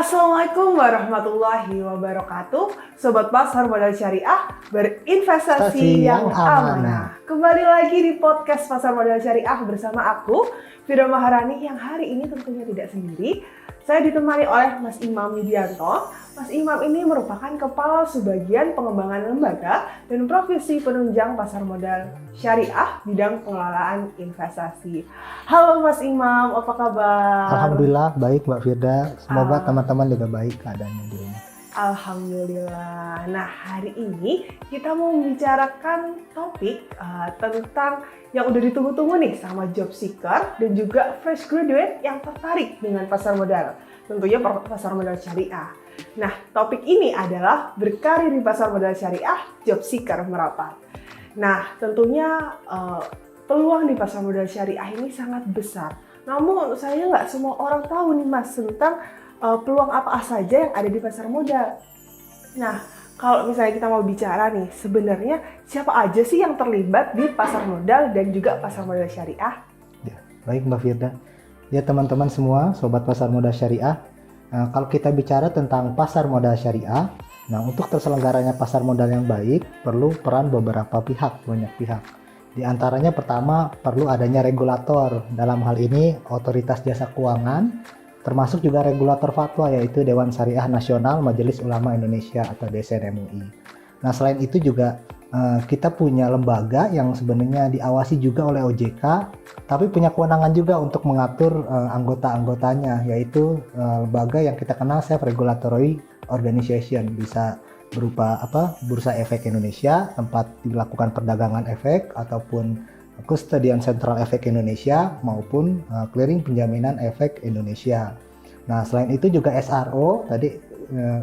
Assalamualaikum warahmatullahi wabarakatuh. Sobat Pasar Modal Syariah, berinvestasi yang amanah. Kembali lagi di podcast Pasar Modal Syariah bersama aku, Fira Maharani, yang hari ini tentunya tidak sendiri. Saya ditemani oleh Mas Imam Widianto. Mas Imam ini merupakan Kepala Subbagian Pengembangan Lembaga dan Profesi Penunjang Pasar Modal Syariah bidang pengelolaan investasi. Halo Mas Imam, apa kabar? Alhamdulillah baik Mbak Firda. Semoga teman-teman juga baik keadaannya di rumah. Alhamdulillah. Nah, hari ini kita mau membicarakan topik tentang yang udah ditunggu-tunggu nih sama job seeker dan juga fresh graduate yang tertarik dengan pasar modal. Tentunya pasar modal syariah. Nah, topik ini adalah berkarir di pasar modal syariah, job seeker merapat. Nah, tentunya peluang di pasar modal syariah ini sangat besar. Namun, saya nggak semua orang tahu nih Mas tentang peluang apa saja yang ada di pasar modal. Nah, kalau misalnya kita mau bicara nih, sebenarnya siapa aja sih yang terlibat di pasar modal dan juga pasar modal syariah? Ya, baik Mbak Firda. Ya teman-teman semua, sobat pasar modal syariah. Kalau kita bicara tentang pasar modal syariah, nah untuk terselenggaranya pasar modal yang baik, perlu peran beberapa pihak, banyak pihak. Di antaranya pertama, perlu adanya regulator. Dalam hal ini, Otoritas Jasa Keuangan, termasuk juga regulator fatwa, yaitu Dewan Syariah Nasional Majelis Ulama Indonesia atau DSN MUI. Nah, selain itu juga kita punya lembaga yang sebenarnya diawasi juga oleh OJK, tapi punya kewenangan juga untuk mengatur anggota-anggotanya, yaitu lembaga yang kita kenal Self Regulatory Organization, bisa berupa Bursa Efek Indonesia, tempat dilakukan perdagangan efek, ataupun Custodian Sentral Efek Indonesia, maupun Clearing Penjaminan Efek Indonesia. Nah, selain itu juga SRO tadi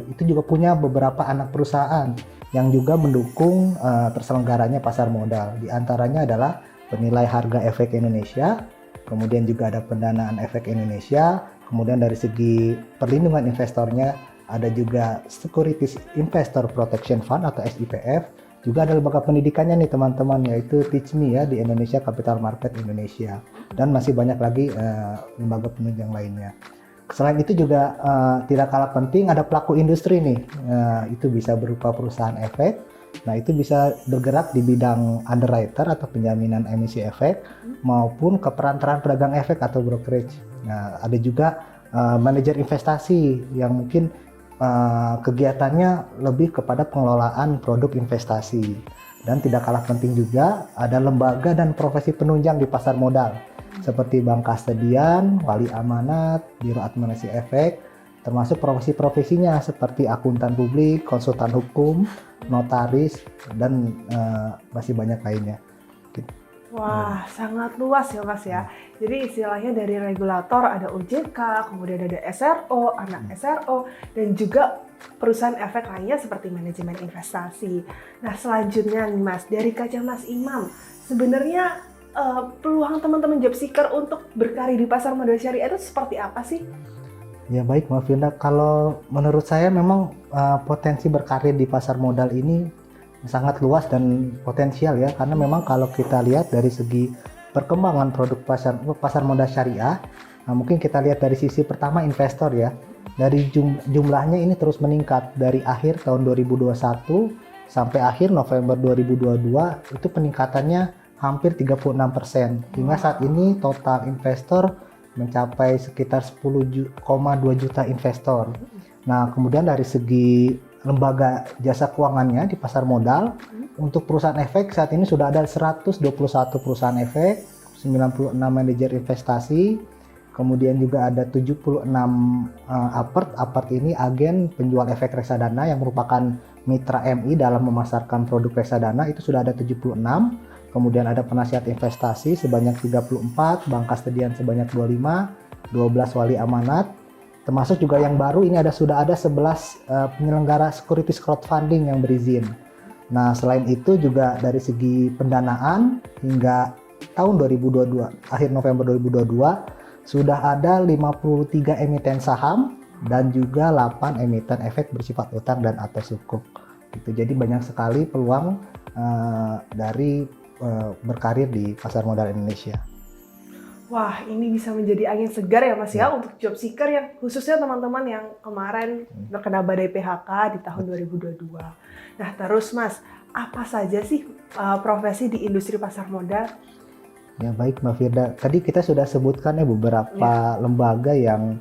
itu juga punya beberapa anak perusahaan yang juga mendukung terselenggaranya pasar modal. Di antaranya adalah Penilai Harga Efek Indonesia, kemudian juga ada Pendanaan Efek Indonesia, kemudian dari segi perlindungan investornya ada juga Securities Investor Protection Fund atau SIPF. Juga ada lembaga pendidikannya nih teman-teman, yaitu Teach Me ya di Indonesia Capital Market Indonesia, dan masih banyak lagi lembaga penunjang lainnya. Selain itu juga tidak kalah penting ada pelaku industri nih, itu bisa berupa perusahaan efek. Nah, itu bisa bergerak di bidang underwriter atau penjaminan emisi efek, maupun keperantaran pedagang efek atau brokerage. Nah, ada juga manajer investasi yang mungkin kegiatannya lebih kepada pengelolaan produk investasi. Dan tidak kalah penting juga ada lembaga dan profesi penunjang di pasar modal, seperti bank kastedian, wali amanat, biro administrasi efek, termasuk profesi-profesinya seperti akuntan publik, konsultan hukum, notaris, dan masih banyak lainnya. Wah, sangat luas ya Mas ya. Jadi istilahnya dari regulator ada OJK, kemudian ada SRO, anak SRO, dan juga perusahaan efek lainnya seperti manajemen investasi. Nah, selanjutnya nih Mas, dari kaca Mas Imam, sebenarnya peluang teman-teman job seeker untuk berkarir di pasar modal syariah itu seperti apa sih? Ya baik Mbak Firda, kalau menurut saya memang potensi berkarir di pasar modal ini sangat luas dan potensial ya, karena memang kalau kita lihat dari segi perkembangan produk pasar modal syariah, mungkin kita lihat dari sisi pertama investor ya, dari jumlahnya ini terus meningkat dari akhir tahun 2021 sampai akhir November 2022, itu peningkatannya hampir 36%, hingga saat ini total investor mencapai sekitar 10,2 juta investor. Nah, kemudian dari segi lembaga jasa keuangannya di pasar modal, untuk perusahaan efek saat ini sudah ada 121 perusahaan efek, 96 manajer investasi, kemudian juga ada 76 apart ini agen penjual efek reksadana yang merupakan mitra MI dalam memasarkan produk reksadana, itu sudah ada 76. Kemudian ada penasihat investasi sebanyak 34, bank kastedian sebanyak 25, 12 wali amanat. Termasuk juga yang baru ini sudah ada 11 penyelenggara securities crowdfunding yang berizin. Nah, selain itu juga dari segi pendanaan hingga tahun 2022, akhir November 2022, sudah ada 53 emiten saham dan juga 8 emiten efek bersifat utang dan atau sukuk. Gitu. Jadi banyak sekali peluang dari berkarir di pasar modal Indonesia. Wah, ini bisa menjadi angin segar ya Mas ya untuk job seeker yang khususnya teman-teman yang kemarin terkena badai PHK di tahun 2022. Nah, terus Mas, apa saja sih profesi di industri pasar modal? Ya baik Mbak Firda, tadi kita sudah sebutkan ya beberapa lembaga yang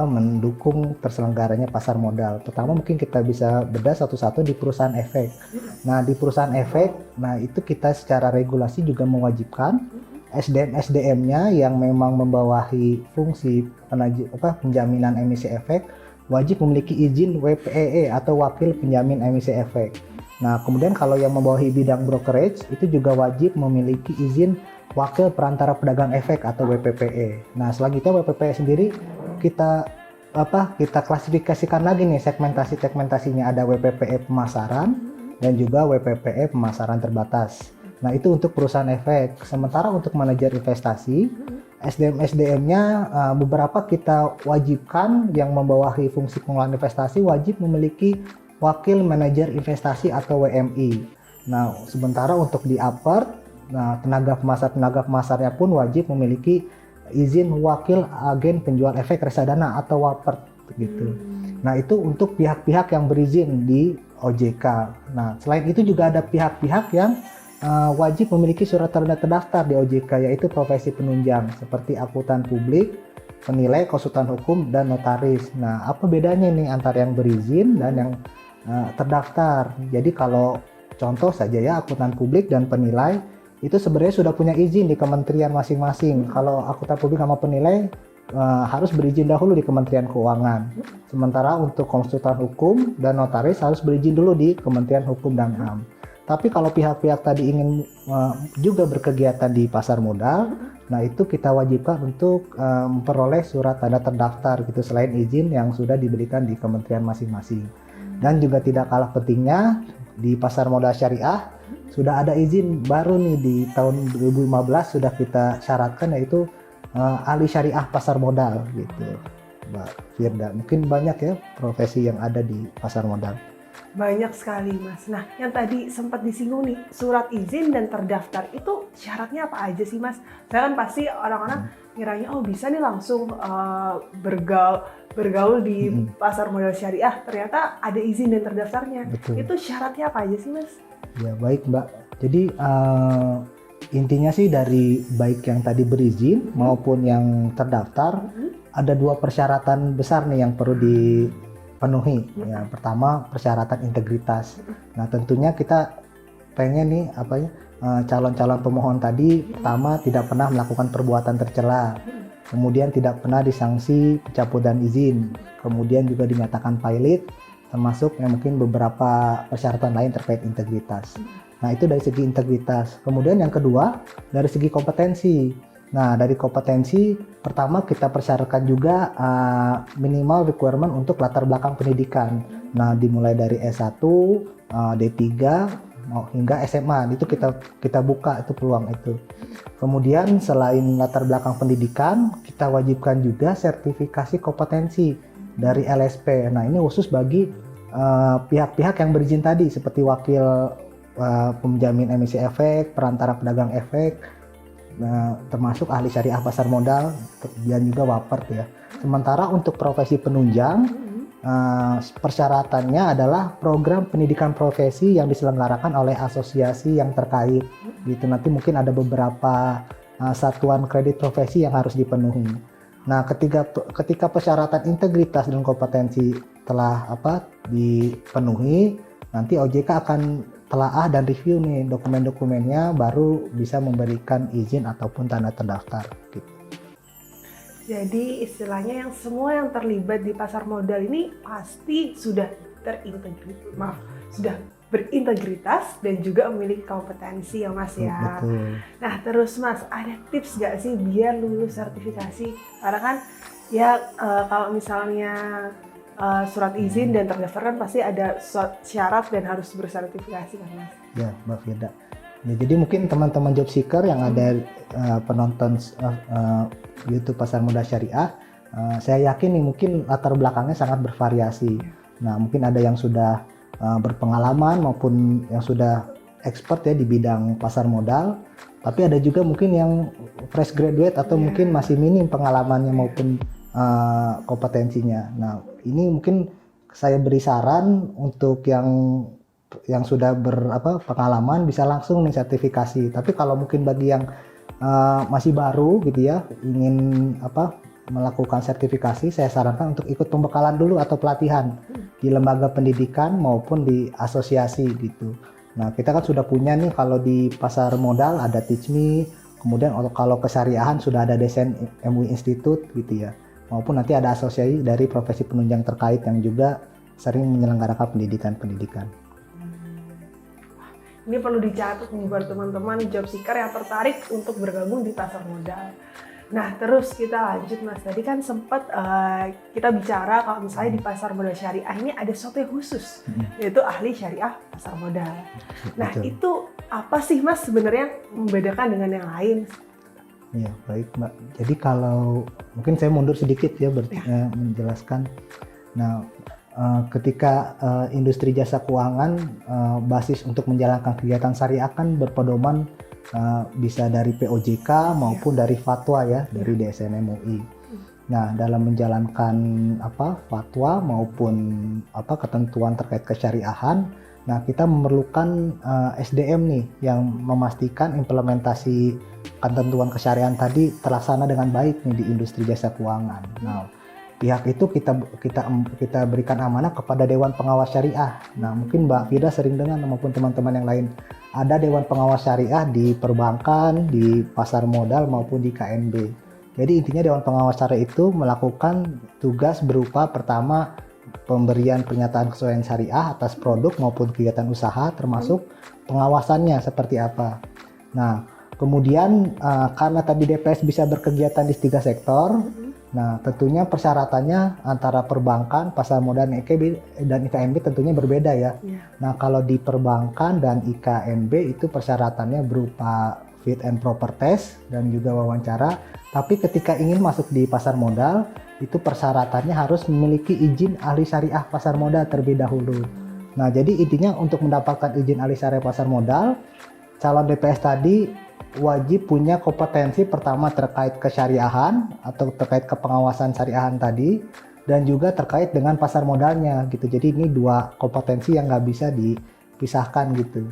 mendukung terselenggaranya pasar modal. Pertama mungkin kita bisa bedah satu-satu di perusahaan efek. Nah di perusahaan efek, nah itu kita secara regulasi juga mewajibkan SDM-SDM-nya yang memang membawahi fungsi penjaminan emisi efek wajib memiliki izin WPEE atau Wakil Penjamin Emisi Efek. Nah, kemudian kalau yang membawahi bidang brokerage itu juga wajib memiliki izin Wakil Perantara Pedagang Efek atau WPPE. Nah, selanjutnya WPPE sendiri kita klasifikasikan lagi nih segmentasinya ada WPPE pemasaran dan juga WPPE pemasaran terbatas. Nah, itu untuk perusahaan efek. Sementara untuk manajer investasi, SDM-SDM-nya beberapa kita wajibkan yang membawahi fungsi pengelolaan investasi wajib memiliki wakil manajer investasi atau WMI. Nah, sementara untuk di upper, nah tenaga pemasarnya pun wajib memiliki izin wakil agen penjual efek reksadana atau WAPER gitu. Nah, itu untuk pihak-pihak yang berizin di OJK. Nah, selain itu juga ada pihak-pihak yang wajib memiliki surat tanda terdaftar di OJK, yaitu profesi penunjang seperti akuntan publik, penilai, konsultan hukum, dan notaris. Nah, apa bedanya nih antara yang berizin dan yang terdaftar? Jadi kalau contoh saja ya, akuntan publik dan penilai itu sebenarnya sudah punya izin di kementerian masing-masing. Kalau akuntan publik sama penilai harus berizin dahulu di Kementerian Keuangan. Sementara untuk konsultan hukum dan notaris harus berizin dulu di Kementerian Hukum dan HAM. Tapi kalau pihak-pihak tadi ingin juga berkegiatan di pasar modal, nah itu kita wajibkan untuk memperoleh surat tanda terdaftar gitu, selain izin yang sudah diberikan di kementerian masing-masing. Dan juga tidak kalah pentingnya, di pasar modal syariah sudah ada izin baru nih di tahun 2015 sudah kita syaratkan, yaitu ahli syariah pasar modal gitu, Mbak Firda. Mungkin banyak ya profesi yang ada di pasar modal. Banyak sekali Mas. Nah, yang tadi sempat disinggung nih, surat izin dan terdaftar itu syaratnya apa aja sih Mas? Saya kan pasti orang-orang ngiranya, oh bisa nih langsung bergaul di pasar modal syariah, ternyata ada izin dan terdaftarnya. Betul. Itu syaratnya apa aja sih Mas? Ya baik Mbak, jadi intinya sih dari baik yang tadi berizin maupun yang terdaftar, ada dua persyaratan besar nih yang perlu dipenuhi. Yang pertama persyaratan integritas. Nah tentunya kita pengen nih calon-calon pemohon tadi, pertama tidak pernah melakukan perbuatan tercela, kemudian tidak pernah disanksi pencabutan izin, kemudian juga dinyatakan valid, termasuk yang mungkin beberapa persyaratan lain terkait integritas. Nah itu dari segi integritas. Kemudian yang kedua dari segi kompetensi. Nah dari kompetensi pertama kita persyaratkan juga minimal requirement untuk latar belakang pendidikan. Nah dimulai dari S1, D3 hingga SMA, itu kita buka itu peluang itu. Kemudian selain latar belakang pendidikan, kita wajibkan juga sertifikasi kompetensi dari LSP. Nah ini khusus bagi pihak-pihak yang berizin tadi seperti wakil penjamin emisi efek, perantara pedagang efek, termasuk ahli syariah pasar modal dan juga WAPER ya. Sementara untuk profesi penunjang, persyaratannya adalah program pendidikan profesi yang diselenggarakan oleh asosiasi yang terkait gitu. Nanti mungkin ada beberapa satuan kredit profesi yang harus dipenuhi. Nah, ketika persyaratan integritas dan kompetensi telah dipenuhi, nanti OJK akan telaah dan review nih dokumen-dokumennya, baru bisa memberikan izin ataupun tanda terdaftar gitu. Jadi istilahnya semua yang terlibat di pasar modal ini pasti sudah berintegritas dan juga memiliki kompetensi ya Mas ya. Betul. Nah terus Mas, ada tips nggak sih biar lulus sertifikasi? Karena kan ya kalau misalnya surat izin dan terdaftar kan pasti ada syarat dan harus bersertifikasi kan Mas? Ya Mbak Firda. Ya, jadi mungkin teman-teman job seeker yang ada penonton YouTube Pasar Modal Syariah, saya yakin nih mungkin latar belakangnya sangat bervariasi. Nah mungkin ada yang sudah berpengalaman maupun yang sudah expert ya di bidang pasar modal, tapi ada juga mungkin yang fresh graduate atau mungkin masih minim pengalamannya maupun kompetensinya. Nah, ini mungkin saya beri saran untuk yang sudah pengalaman bisa langsung nih sertifikasi. Tapi kalau mungkin bagi yang masih baru gitu ya, ingin melakukan sertifikasi, saya sarankan untuk ikut pembekalan dulu atau pelatihan di lembaga pendidikan maupun di asosiasi gitu. Nah, kita kan sudah punya nih, kalau di pasar modal ada Teach Me, kemudian kalau kesyariahan sudah ada Desain MUI Institute gitu ya, maupun nanti ada asosiasi dari profesi penunjang terkait yang juga sering menyelenggarakan pendidikan. Ini perlu dicatat nih buat teman-teman job seeker yang tertarik untuk bergabung di pasar modal. Nah, terus kita lanjut Mas. Tadi kan sempat kita bicara kalau misalnya di pasar modal syariah ini ada sesuatu yang khusus, yaitu ahli syariah pasar modal. Nah, Betul. itu apa sih Mas sebenarnya membedakan dengan yang lain? Ya, baik Mbak. Jadi kalau mungkin saya mundur sedikit ya menjelaskan. Nah, ketika industri jasa keuangan basis untuk menjalankan kegiatan syariah kan berpedoman bisa dari POJK maupun dari fatwa ya, dari DSN MUI. Nah, dalam menjalankan fatwa maupun ketentuan terkait kesyariahan, nah kita memerlukan SDM nih yang memastikan implementasi ketentuan kesyariahan tadi terlaksana dengan baik nih di industri jasa keuangan. Nah, pihak itu kita berikan amanah kepada Dewan Pengawas Syariah. Nah, mungkin Mbak Firda sering dengar maupun teman-teman yang lain, ada Dewan Pengawas Syariah di perbankan, di pasar modal maupun di KNB. Jadi intinya Dewan Pengawas Syariah itu melakukan tugas berupa pertama pemberian pernyataan kesesuaian syariah atas produk maupun kegiatan usaha, termasuk pengawasannya seperti apa. Nah, kemudian karena tadi DPS bisa berkegiatan di 3 sektor, nah tentunya persyaratannya antara perbankan, pasar modal dan IKNB tentunya berbeda ya. Nah, kalau di perbankan dan IKNB itu persyaratannya berupa fit and proper test dan juga wawancara. Tapi ketika ingin masuk di pasar modal, itu persyaratannya harus memiliki izin ahli syariah pasar modal terlebih dahulu. Nah, jadi intinya untuk mendapatkan izin ahli syariah pasar modal, calon DPS tadi wajib punya kompetensi pertama terkait kesyariahan atau terkait kepengawasan syariahan tadi, dan juga terkait dengan pasar modalnya gitu. Jadi ini 2 kompetensi yang nggak bisa dipisahkan gitu.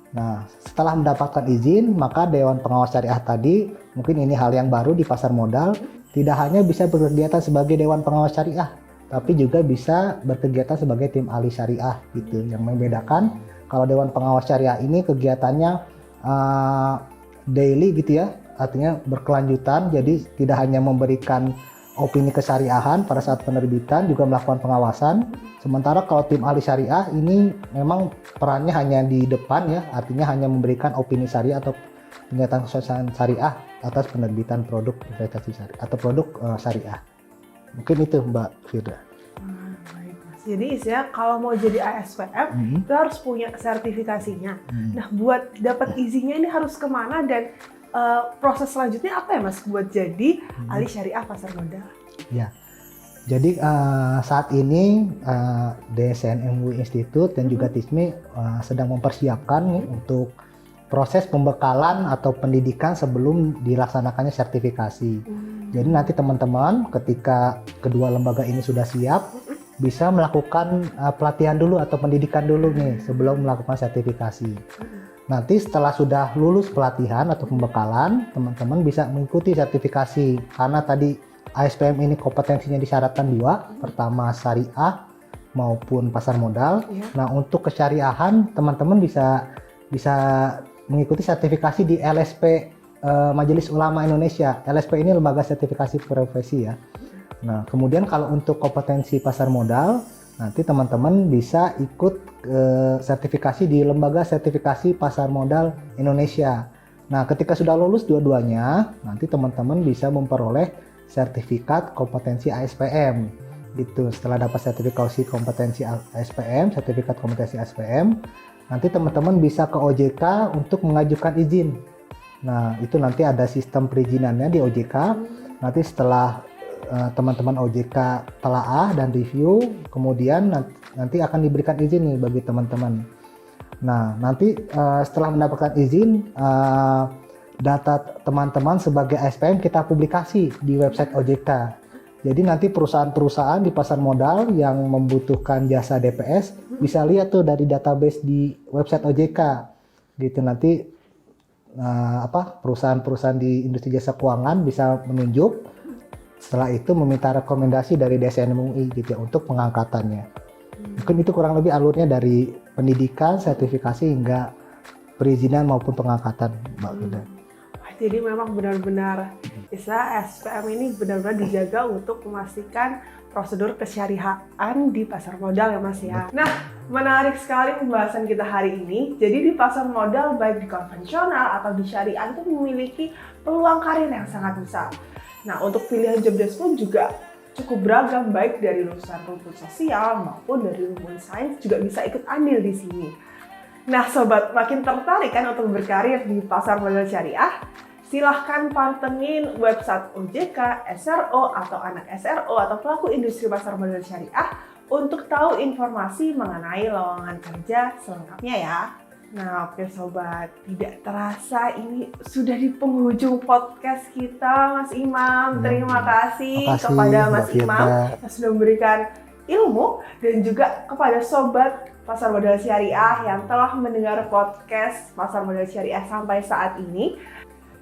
Nah, setelah mendapatkan izin, maka Dewan Pengawas Syariah tadi, mungkin ini hal yang baru di pasar modal, tidak hanya bisa berkegiatan sebagai Dewan Pengawas Syariah, tapi juga bisa berkegiatan sebagai tim ahli syariah gitu. Yang membedakan, kalau Dewan Pengawas Syariah ini kegiatannya daily gitu ya, artinya berkelanjutan, jadi tidak hanya memberikan opini kesyariahan pada saat penerbitan, juga melakukan pengawasan. Sementara kalau tim ahli syariah ini memang perannya hanya di depan ya, artinya hanya memberikan opini syariah atau pernyataan kesusahan syariah atas penerbitan produk investasi syariah atau produk syariah. Mungkin itu Mbak Firda. Baik Mas. Jadi istilah kalau mau jadi ASPM itu harus punya sertifikasinya. Nah, buat dapat izinnya ini harus kemana dan proses selanjutnya apa ya Mas buat jadi ahli syariah pasar modal? Ya, jadi saat ini DSN MUI Institute dan juga TISMI sedang mempersiapkan nih untuk proses pembekalan atau pendidikan sebelum dilaksanakannya sertifikasi. Jadi nanti teman-teman ketika kedua lembaga ini sudah siap, bisa melakukan pelatihan dulu atau pendidikan dulu nih sebelum melakukan sertifikasi. Nanti setelah sudah lulus pelatihan atau pembekalan, teman-teman bisa mengikuti sertifikasi. Karena tadi ASPM ini kompetensinya disyaratkan 2, pertama syariah maupun pasar modal. Nah, untuk kesyariahan teman-teman bisa mengikuti sertifikasi di LSP Majelis Ulama Indonesia. LSP ini lembaga sertifikasi profesi ya. Nah, kemudian kalau untuk kompetensi pasar modal, nanti teman-teman bisa ikut sertifikasi di lembaga sertifikasi pasar modal Indonesia. Nah, ketika sudah lulus dua-duanya, nanti teman-teman bisa memperoleh sertifikat kompetensi ASPM. Gitu. Setelah dapat sertifikasi kompetensi ASPM, sertifikat kompetensi ASPM, nanti teman-teman bisa ke OJK untuk mengajukan izin. Nah, itu nanti ada sistem perizinannya di OJK. Nanti setelah teman-teman OJK telaah dan review, kemudian nanti akan diberikan izin nih bagi teman-teman. Nah, nanti setelah mendapatkan izin, data teman-teman sebagai ASPM kita publikasi di website OJK. Jadi nanti perusahaan-perusahaan di pasar modal yang membutuhkan jasa DPS bisa lihat tuh dari database di website OJK. Gitu nanti perusahaan-perusahaan di industri jasa keuangan bisa menunjuk. Setelah itu meminta rekomendasi dari DSN MUI gitu ya, untuk pengangkatannya. Mungkin itu kurang lebih alurnya dari pendidikan, sertifikasi hingga perizinan maupun pengangkatan, Mbak Firda. Jadi memang benar-benar SPM ini benar-benar dijaga untuk memastikan prosedur kesyariahan di pasar modal ya Mas ya. Nah, menarik sekali pembahasan kita hari ini. Jadi di pasar modal baik di konvensional atau di syariah itu memiliki peluang karir yang sangat besar. Nah, untuk pilihan job desk pun juga cukup beragam, baik dari lulusan rumput sosial maupun dari rumput sains juga bisa ikut andil di sini. Nah, sobat makin tertarik kan untuk berkarir di pasar modal syariah? Silahkan pantengin website OJK, SRO, atau anak SRO, atau pelaku industri pasar modal syariah untuk tahu informasi mengenai lowongan kerja selengkapnya ya. Nah, oke sobat, tidak terasa ini sudah di penghujung podcast kita, Mas Imam. Terima kasih kepada Mas Imam yang sudah memberikan ilmu dan juga kepada sobat pasar modal syariah yang telah mendengar podcast pasar modal syariah sampai saat ini.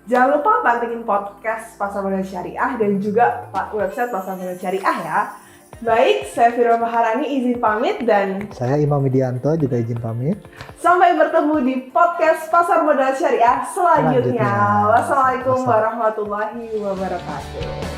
Jangan lupa pantengin podcast Pasar Modal Syariah dan juga website Pasar Modal Syariah ya. Baik, saya Fira Maharani izin pamit dan saya Imam Widianto juga izin pamit. Sampai bertemu di podcast Pasar Modal Syariah selanjutnya. Wassalamualaikum warahmatullahi wabarakatuh.